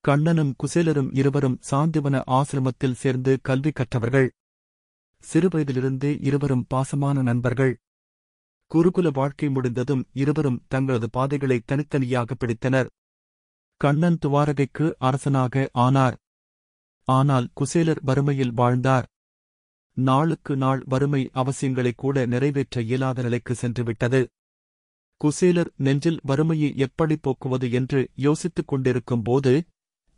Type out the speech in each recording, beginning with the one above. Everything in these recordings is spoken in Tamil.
கண்ணனும் குசேலரும் இருவரும் சாந்திவன ஆசிரமத்தில் சேர்ந்து கல்வி கற்றவர்கள். சிறுவயதிலிருந்தே இருவரும் பாசமான நண்பர்கள். குருகுல வாழ்க்கை முடிந்ததும் இருவரும் தங்களது பாதைகளை தனித்தனியாக பிடித்தனர். கண்ணன் துவாரகைக்கு அரசனாக ஆனார். ஆனால் குசேலர் வறுமையில் வாழ்ந்தார். நாளுக்கு நாள் வறுமை அவசியங்களை கூட நிறைவேற்ற இயலாத நிலைக்கு சென்றுவிட்டது. குசேலர் நெஞ்சில் வறுமையை எப்படி போக்குவது என்று யோசித்துக் கொண்டிருக்கும் போது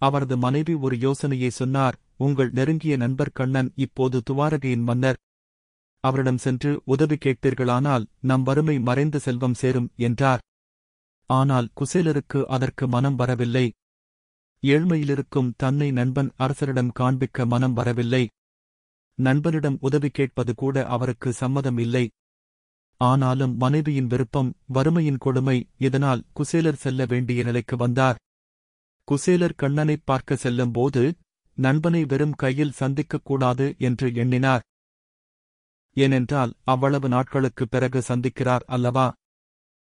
அவரது மனைவி ஒரு யோசனையை சொன்னார். உங்கள் நெருங்கிய நண்பர் கண்ணன் இப்போது துவாரகையின் மன்னர். அவரிடம் சென்று உதவி கேட்பீர்களானால் நம் வறுமை மறைந்து செல்வம் சேரும் என்றார். ஆனால் குசேலருக்கு அதற்கு மனம் வரவில்லை. ஏழ்மையிலிருக்கும் தன்னை நண்பன் அரசரிடம் காண்பிக்க மனம் வரவில்லை. நண்பனிடம் உதவி கேட்பது கூட அவருக்கு சம்மதம் இல்லை. ஆனாலும் மனைவியின் விருப்பம், வறுமையின் கொடுமை, இதனால் குசேலர் செல்ல வேண்டிய நிலைக்கு வந்தார். குசேலர் கண்ணனைப் பார்க்க செல்லும்போது நண்பனை வெறும் கையில் சந்திக்கக்கூடாது என்று எண்ணினார். ஏனென்றால் அவ்வளவு நாட்களுக்குப் பிறகு சந்திக்கிறார் அல்லவா?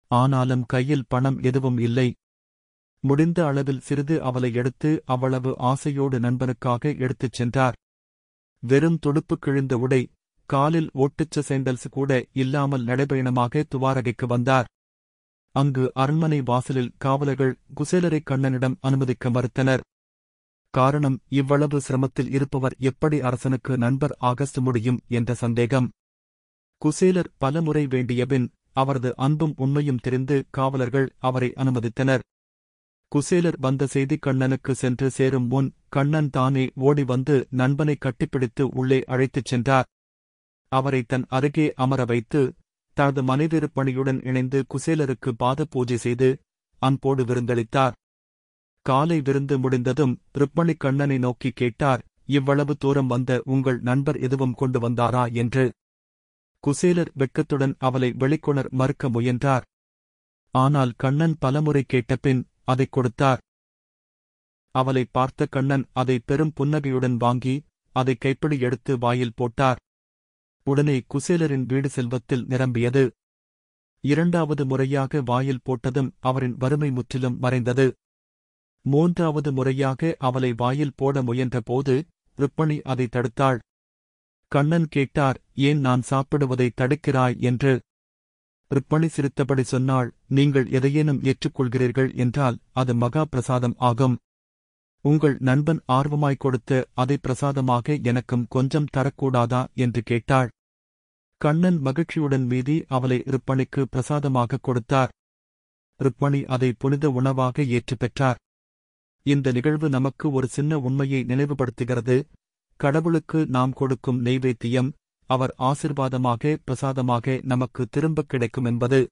ஆனாலும் கையில் பணம் எதுவும் இல்லை. முடிந்த அளவில் சிறிது அவலை எடுத்து அவ்வளவு ஆசையோடு நண்பனுக்காக எடுத்துச் சென்றார். வெறும் துடுப்பு கிழிந்த உடை, காலில் ஓட்டுச்ச சேண்டல்ஸ் கூட இல்லாமல் நடைபயணமாக துவாரகைக்கு வந்தார். அங்கு அரண்மனை வாசலில் காவலர்கள் குசேலரை கண்ணனிடம் அனுமதிக்க மறுத்தனர். காரணம், இவ்வளவு சிரமத்தில் இருப்பவர் எப்படி அரசனுக்கு நண்பர் ஆக முடியும் என்ற சந்தேகம். குசேலர் பலமுறை வேண்டியபின் அவரது அன்பும் உண்மையும் தெரிந்து காவலர்கள் அவரை அனுமதித்தனர். குசேலர் வந்த செய்தி கண்ணனுக்கு சென்று சேரும் முன் கண்ணன் தானே ஓடி வந்து நண்பனை கட்டிப்பிடித்து உள்ளே அழைத்துச் சென்றார். அவரை தன் அருகே அமர வைத்து தனது மனைவிருப்பணியுடன் இணைந்து குசேலருக்கு பாத பூஜை செய்து அன்போடு விருந்தளித்தார். காலை விருந்து முடிந்ததும் ருக்மணி கண்ணனை நோக்கி கேட்டார், இவ்வளவு தூரம் வந்த உங்கள் நண்பர் எதுவும் கொண்டு வந்தாரா என்று. குசேலர் வெட்கத்துடன் அவளை வெளிக்கொணர் மறுக்க முயன்றார். ஆனால் கண்ணன் பலமுறை கேட்டபின் அதைக் கொடுத்தார். அவளை பார்த்த கண்ணன் அதை பெரும் புன்னகையுடன் வாங்கி அதை கைப்பிடி எடுத்து வாயில் போட்டார். உடனே குசேலரின் வீடு செல்வத்தில் நிரம்பியது. இரண்டாவது முறையாக வாயில் போட்டதும் அவரின் வறுமை முற்றிலும் மறைந்தது. மூன்றாவது முறையாக அவளை வாயில் போட முயன்றபோது ருக்மணி அதை தடுத்தாள். கண்ணன் கேட்டார், ஏன் நான் சாப்பிடுவதை தடுக்கிறாய் என்று. ருக்மணி சிரித்தபடி சொன்னாள், நீங்கள் எதையேனும் ஏற்றுக்கொள்கிறீர்கள் என்றால் அது மகா பிரசாதம் ஆகும். உங்கள் நண்பன் ஆர்வமாய் கொடுத்து அதை பிரசாதமாக எனக்கும் கொஞ்சம் தரக்கூடாதா என்று கேட்டாள். கண்ணன் மகிழ்ச்சியுடன் மீதி அவளை ருக்மணிக்கு பிரசாதமாகக் கொடுத்தார். ருக்மணி அதை புனித உணவாக ஏற்றுப் பெற்றார். இந்த நிகழ்வு நமக்கு ஒரு சின்ன உண்மையை நினைவுபடுத்துகிறது. கடவுளுக்கு நாம் கொடுக்கும் நெய்வேத்தியம் அவர் ஆசிர்வாதமாக பிரசாதமாக நமக்கு திரும்பக் கிடைக்கும் என்பது.